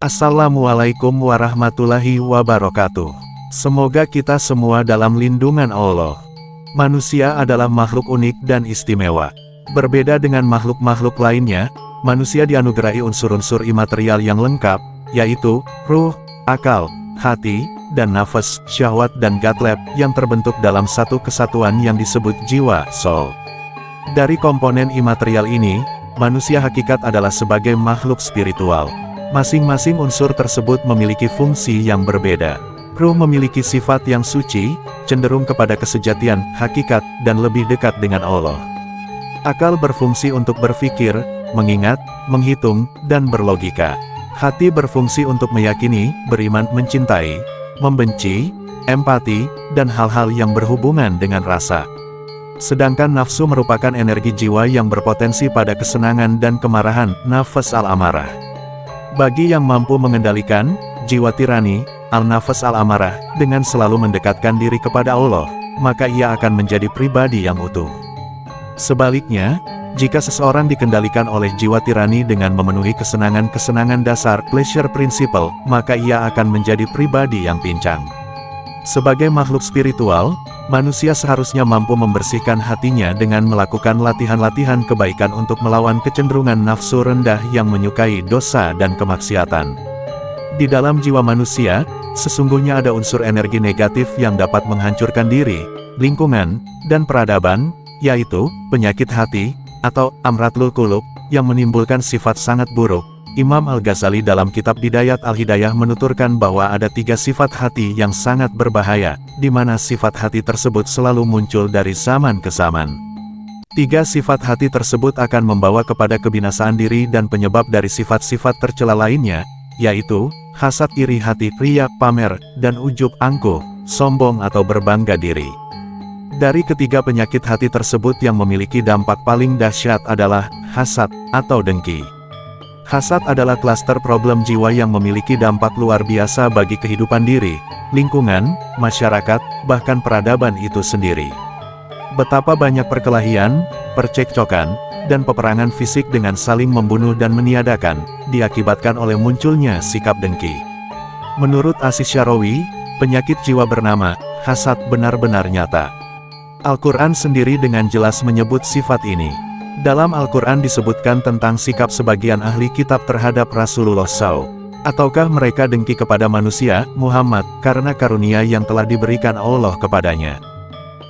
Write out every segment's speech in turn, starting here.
Assalamualaikum warahmatullahi wabarakatuh. Semoga kita semua dalam lindungan Allah. Manusia adalah makhluk unik dan istimewa. Berbeda dengan makhluk-makhluk lainnya, manusia dianugerahi unsur-unsur imaterial yang lengkap, yaitu ruh, akal, hati, dan nafas, syahwat dan gatlab yang terbentuk dalam satu kesatuan yang disebut jiwa, soul. Dari komponen imaterial ini, manusia hakikat adalah sebagai makhluk spiritual. Masing-masing unsur tersebut memiliki fungsi yang berbeda. Ruh memiliki sifat yang suci, cenderung kepada kesejatian, hakikat, dan lebih dekat dengan Allah. Akal berfungsi untuk berpikir, mengingat, menghitung, dan berlogika. Hati berfungsi untuk meyakini, beriman, mencintai, membenci, empati, dan hal-hal yang berhubungan dengan rasa. Sedangkan nafsu merupakan energi jiwa yang berpotensi pada kesenangan dan kemarahan, nafas al-amarah. Bagi yang mampu mengendalikan jiwa tirani, al-nafas al-amarah, dengan selalu mendekatkan diri kepada Allah, maka ia akan menjadi pribadi yang utuh. Sebaliknya, jika seseorang dikendalikan oleh jiwa tirani dengan memenuhi kesenangan-kesenangan dasar, pleasure principle, maka ia akan menjadi pribadi yang pincang. Sebagai makhluk spiritual, manusia seharusnya mampu membersihkan hatinya dengan melakukan latihan-latihan kebaikan untuk melawan kecenderungan nafsu rendah yang menyukai dosa dan kemaksiatan. Di dalam jiwa manusia, sesungguhnya ada unsur energi negatif yang dapat menghancurkan diri, lingkungan, dan peradaban, yaitu penyakit hati, atau amratul qulub, yang menimbulkan sifat sangat buruk. Imam Al-Ghazali dalam kitab Bidayat Al-Hidayah menuturkan bahwa ada 3 sifat hati yang sangat berbahaya, di mana sifat hati tersebut selalu muncul dari zaman ke zaman. 3 sifat hati tersebut akan membawa kepada kebinasaan diri dan penyebab dari sifat-sifat tercela lainnya, yaitu hasad, iri hati, riya, pamer, dan ujub, angkuh, sombong atau berbangga diri. Dari ketiga penyakit hati tersebut yang memiliki dampak paling dahsyat adalah hasad atau dengki. Hasad adalah klaster problem jiwa yang memiliki dampak luar biasa bagi kehidupan diri, lingkungan, masyarakat, bahkan peradaban itu sendiri. Betapa banyak perkelahian, percekcokan, dan peperangan fisik dengan saling membunuh dan meniadakan, diakibatkan oleh munculnya sikap dengki. Menurut Aziz Syarawi, penyakit jiwa bernama hasad benar-benar nyata. Al-Quran sendiri dengan jelas menyebut sifat ini. Dalam Al-Quran disebutkan tentang sikap sebagian ahli kitab terhadap Rasulullah SAW. Ataukah mereka dengki kepada manusia, Muhammad, karena karunia yang telah diberikan Allah kepadanya.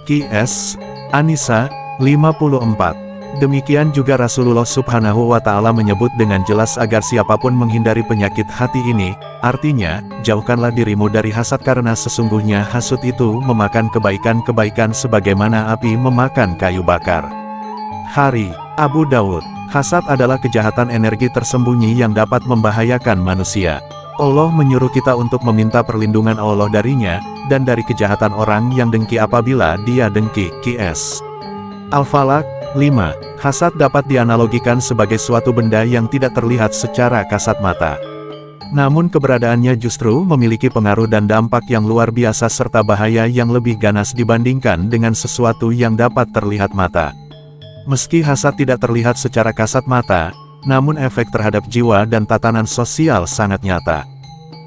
Qs. An-Nisa, 54. Demikian juga Rasulullah Subhanahu wa Ta'ala menyebut dengan jelas agar siapapun menghindari penyakit hati ini, artinya, jauhkanlah dirimu dari hasad karena sesungguhnya hasud itu memakan kebaikan-kebaikan sebagaimana api memakan kayu bakar. Hari, Abu Dawud. Hasad adalah kejahatan energi tersembunyi yang dapat membahayakan manusia. Allah menyuruh kita untuk meminta perlindungan Allah darinya, dan dari kejahatan orang yang dengki apabila dia dengki. Qs. Al-Falaq, 5. Hasad dapat dianalogikan sebagai suatu benda yang tidak terlihat secara kasat mata. Namun keberadaannya justru memiliki pengaruh dan dampak yang luar biasa serta bahaya yang lebih ganas dibandingkan dengan sesuatu yang dapat terlihat mata. Meski hasad tidak terlihat secara kasat mata, namun efek terhadap jiwa dan tatanan sosial sangat nyata.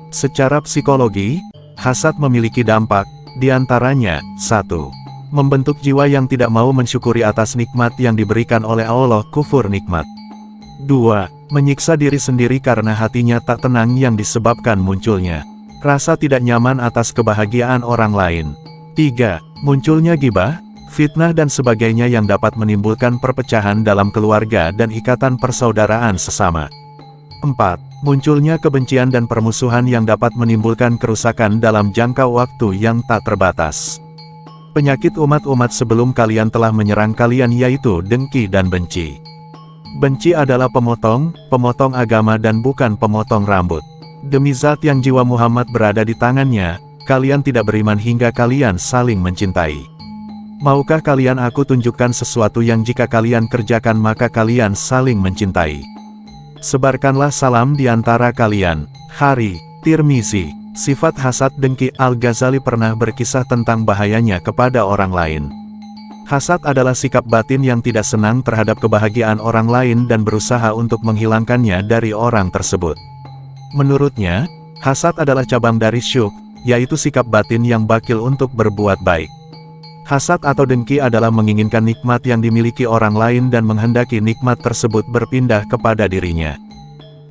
Secara psikologi, hasad memiliki dampak, diantaranya, 1. Membentuk jiwa yang tidak mau mensyukuri atas nikmat yang diberikan oleh Allah, kufur nikmat. 2. Menyiksa diri sendiri karena hatinya tak tenang yang disebabkan munculnya rasa tidak nyaman atas kebahagiaan orang lain. 3. Munculnya ghibah, fitnah dan sebagainya yang dapat menimbulkan perpecahan dalam keluarga dan ikatan persaudaraan sesama. 4. Munculnya kebencian dan permusuhan yang dapat menimbulkan kerusakan dalam jangka waktu yang tak terbatas. Penyakit umat-umat sebelum kalian telah menyerang kalian yaitu dengki dan benci. Benci adalah pemotong agama dan bukan pemotong rambut. Demi zat yang jiwa Muhammad berada di tangannya, kalian tidak beriman hingga kalian saling mencintai. Maukah kalian aku tunjukkan sesuatu yang jika kalian kerjakan maka kalian saling mencintai? Sebarkanlah salam di antara kalian. Hari, Tirmizi. Sifat hasad dengki. Al-Ghazali pernah berkisah tentang bahayanya kepada orang lain. Hasad adalah sikap batin yang tidak senang terhadap kebahagiaan orang lain dan berusaha untuk menghilangkannya dari orang tersebut. Menurutnya, hasad adalah cabang dari syuk, yaitu sikap batin yang bakil untuk berbuat baik. Hasad atau dengki adalah menginginkan nikmat yang dimiliki orang lain dan menghendaki nikmat tersebut berpindah kepada dirinya.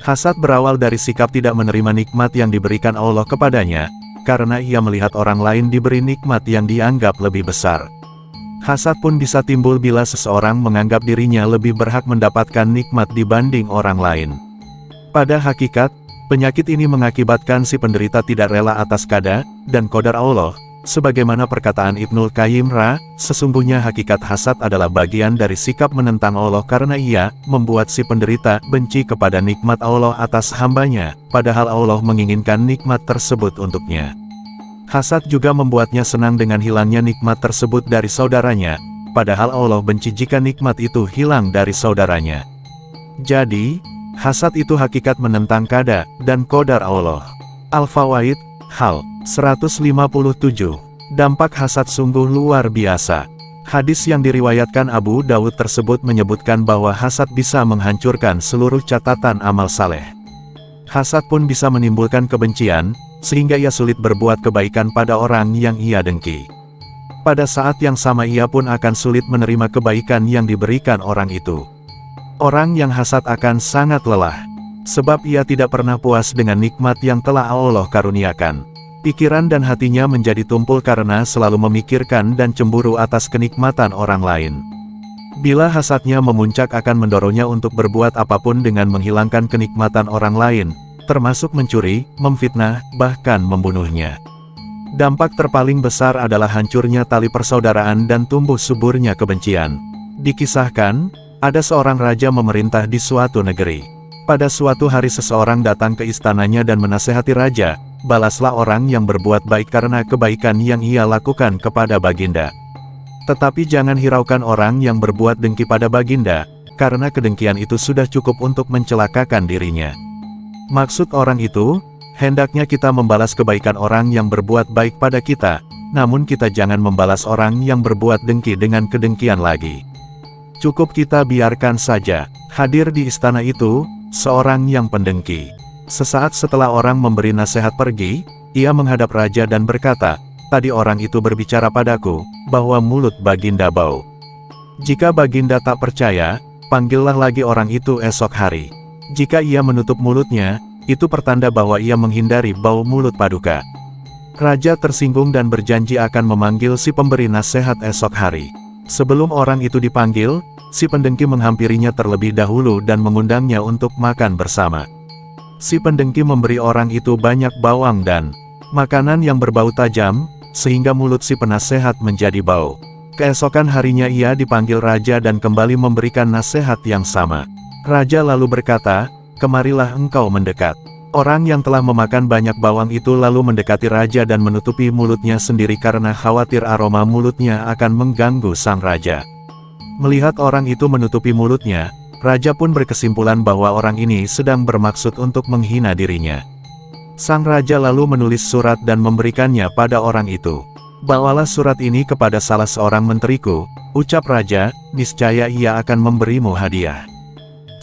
Hasad berawal dari sikap tidak menerima nikmat yang diberikan Allah kepadanya, karena ia melihat orang lain diberi nikmat yang dianggap lebih besar. Hasad pun bisa timbul bila seseorang menganggap dirinya lebih berhak mendapatkan nikmat dibanding orang lain. Pada hakikat, penyakit ini mengakibatkan si penderita tidak rela atas qada dan qadar Allah. Sebagaimana perkataan Ibnul Qayyim sesungguhnya hakikat hasad adalah bagian dari sikap menentang Allah karena ia membuat si penderita benci kepada nikmat Allah atas hambanya, padahal Allah menginginkan nikmat tersebut untuknya. Hasad juga membuatnya senang dengan hilangnya nikmat tersebut dari saudaranya, padahal Allah benci jika nikmat itu hilang dari saudaranya. Jadi, hasad itu hakikat menentang qada dan qadar Allah. Al-Fawaid, Hal 157. Dampak hasad sungguh luar biasa. Hadis yang diriwayatkan Abu Dawud tersebut menyebutkan bahwa hasad bisa menghancurkan seluruh catatan amal saleh. Hasad pun bisa menimbulkan kebencian, sehingga ia sulit berbuat kebaikan pada orang yang ia dengki. Pada saat yang sama ia pun akan sulit menerima kebaikan yang diberikan orang itu. Orang yang hasad akan sangat lelah, sebab ia tidak pernah puas dengan nikmat yang telah Allah karuniakan. Pikiran dan hatinya menjadi tumpul karena selalu memikirkan dan cemburu atas kenikmatan orang lain. Bila hasadnya memuncak akan mendorongnya untuk berbuat apapun dengan menghilangkan kenikmatan orang lain, termasuk mencuri, memfitnah, bahkan membunuhnya. Dampak terpaling besar adalah hancurnya tali persaudaraan dan tumbuh suburnya kebencian. Dikisahkan, ada seorang raja memerintah di suatu negeri. Pada suatu hari seseorang datang ke istananya dan menasehati raja, balaslah orang yang berbuat baik karena kebaikan yang ia lakukan kepada baginda. Tetapi jangan hiraukan orang yang berbuat dengki pada baginda, karena kedengkian itu sudah cukup untuk mencelakakan dirinya. Maksud orang itu, hendaknya kita membalas kebaikan orang yang berbuat baik pada kita, namun kita jangan membalas orang yang berbuat dengki dengan kedengkian lagi. Cukup kita biarkan saja. Hadir di istana itu, seorang yang pendengki. Sesaat setelah orang memberi nasihat pergi, ia menghadap raja dan berkata, "Tadi orang itu berbicara padaku, bahwa mulut baginda bau. Jika baginda tak percaya, panggillah lagi orang itu esok hari. Jika ia menutup mulutnya, itu pertanda bahwa ia menghindari bau mulut paduka." Raja tersinggung dan berjanji akan memanggil si pemberi nasihat esok hari. Sebelum orang itu dipanggil, si pendengki menghampirinya terlebih dahulu dan mengundangnya untuk makan bersama. Si pendengki memberi orang itu banyak bawang dan makanan yang berbau tajam, sehingga mulut si penasehat menjadi bau. Keesokan harinya ia dipanggil raja dan kembali memberikan nasihat yang sama. Raja lalu berkata, "Kemarilah engkau mendekat." Orang yang telah memakan banyak bawang itu lalu mendekati raja dan menutupi mulutnya sendiri karena khawatir aroma mulutnya akan mengganggu sang raja. Melihat orang itu menutupi mulutnya, raja pun berkesimpulan bahwa orang ini sedang bermaksud untuk menghina dirinya. Sang raja lalu menulis surat dan memberikannya pada orang itu. "Bawalah surat ini kepada salah seorang menteriku," ucap raja, "niscaya ia akan memberimu hadiah.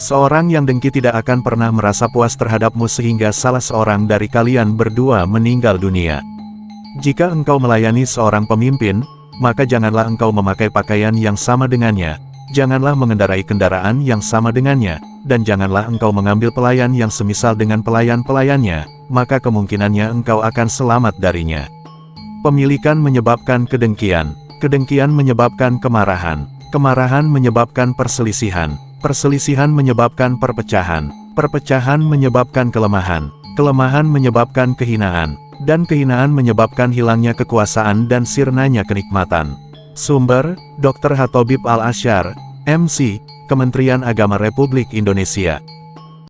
Seorang yang dengki tidak akan pernah merasa puas terhadapmu sehingga salah seorang dari kalian berdua meninggal dunia. Jika engkau melayani seorang pemimpin, maka janganlah engkau memakai pakaian yang sama dengannya, janganlah mengendarai kendaraan yang sama dengannya, dan janganlah engkau mengambil pelayan yang semisal dengan pelayan-pelayannya, maka kemungkinannya engkau akan selamat darinya. Pemilikan menyebabkan kedengkian, kedengkian menyebabkan kemarahan, kemarahan menyebabkan perselisihan, perselisihan menyebabkan perpecahan, perpecahan menyebabkan kelemahan, kelemahan menyebabkan kehinaan, dan kehinaan menyebabkan hilangnya kekuasaan dan sirnanya kenikmatan. Sumber, Dr. Hatobib Al-Asyar, MC, Kementerian Agama Republik Indonesia.